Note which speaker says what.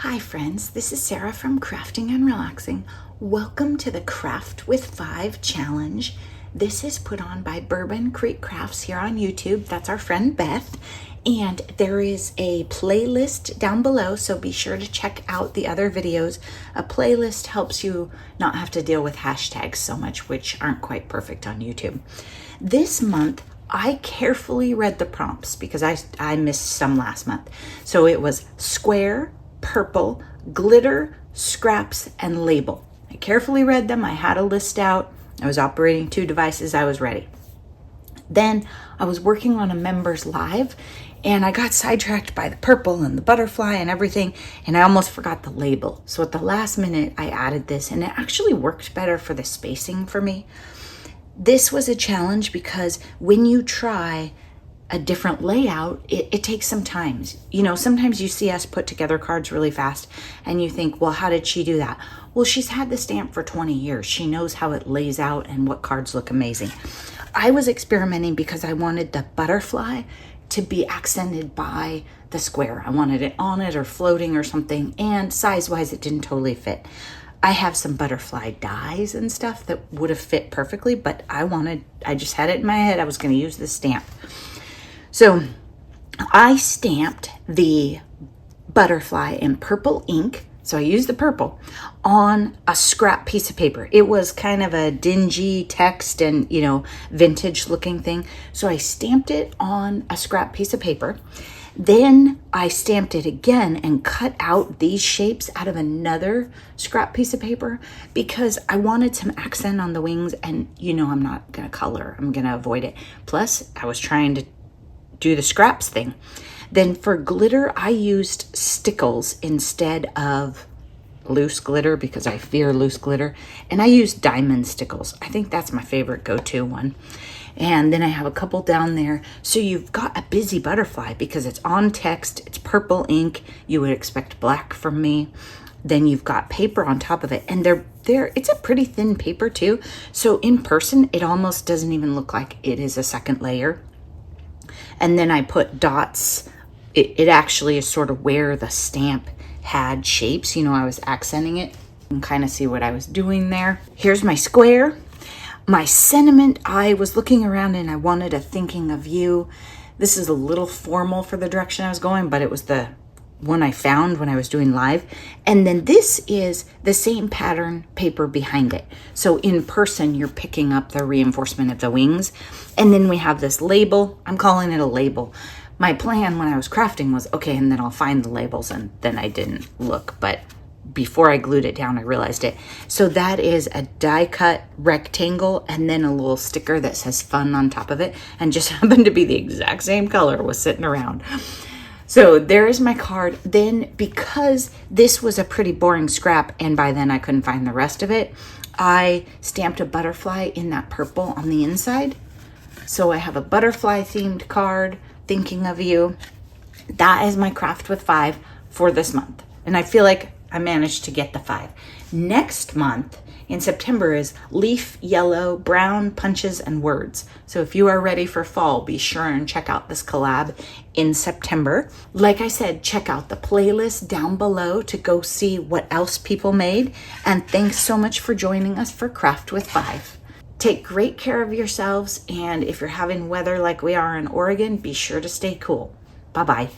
Speaker 1: Hi friends, this is Sarah from Crafting and Relaxing. Welcome to the Craft with 5 challenge. This is put on by Bourbon Creek Crafts here on YouTube. That's our friend Beth. And there is a playlist down below, so be sure to check out the other videos. A playlist helps you not have to deal with hashtags so much, which aren't quite perfect on YouTube. This month, I carefully read the prompts because I missed some last month. So it was square, purple, glitter, scraps, and label. I carefully read them. I had a list out. I was operating 2 devices. I was ready. Then I was working on a members live and I got sidetracked by the purple and the butterfly and everything, and I almost forgot the label. So at the last minute, I added this, and it actually worked better for the spacing for me. This was a challenge because when you try a different layout, it takes some time. You know, sometimes you see us put together cards really fast and you think, well, how did she do that? Well, she's had the stamp for 20 years. She knows how it lays out and what cards look amazing. I was experimenting because I wanted the butterfly to be accented by the square. I wanted it on it or floating or something, and size-wise, it didn't totally fit. I have some butterfly dies and stuff that would have fit perfectly, but I just had it in my head I was going to use this stamp. So I stamped the butterfly in purple ink. So I used the purple on a scrap piece of paper. It was kind of a dingy text and, vintage looking thing. So I stamped it on a scrap piece of paper. Then I stamped it again and cut out these shapes out of another scrap piece of paper because I wanted some accent on the wings, and I'm not going to color. I'm going to avoid it. Plus, I was trying to do the scraps thing. Then for glitter, I used stickles instead of loose glitter because I fear loose glitter. And I used diamond stickles. I think that's my favorite go-to one. And then I have a couple down there. So you've got a busy butterfly because it's on text, it's purple ink. You would expect black from me. Then you've got paper on top of it. And it's a pretty thin paper too. So in person, it almost doesn't even look like it is a second layer. And then I put dots. It actually is sort of where the stamp had shapes. I was accenting it. You can kind of see what I was doing there. Here's my square. My sentiment, I was looking around and I wanted a thinking of you. This is a little formal for the direction I was going, but it was the one I found when I was doing live. And then this is the same pattern paper behind it. So in person, you're picking up the reinforcement of the wings. And then we have this label. I'm calling it a label. My plan when I was crafting was, okay, and then I'll find the labels, and then I didn't look. But before I glued it down, I realized it. So that is a die cut rectangle and then a little sticker that says fun on top of it, and just happened to be the exact same color was sitting around. So there is my card. Then because this was a pretty boring scrap and by then I couldn't find the rest of it, I stamped a butterfly in that purple on the inside. So I have a butterfly themed card, thinking of you. That is my craft with 5 for this month. And I feel like I managed to get the 5. Next month in September is leaf, yellow, brown, punches, and words. So if you are ready for fall, be sure and check out this collab in September. Like I said, check out the playlist down below to go see what else people made. And thanks so much for joining us for Craft with 5. Take great care of yourselves, and if you're having weather like we are in Oregon, be sure to stay cool. Bye-bye.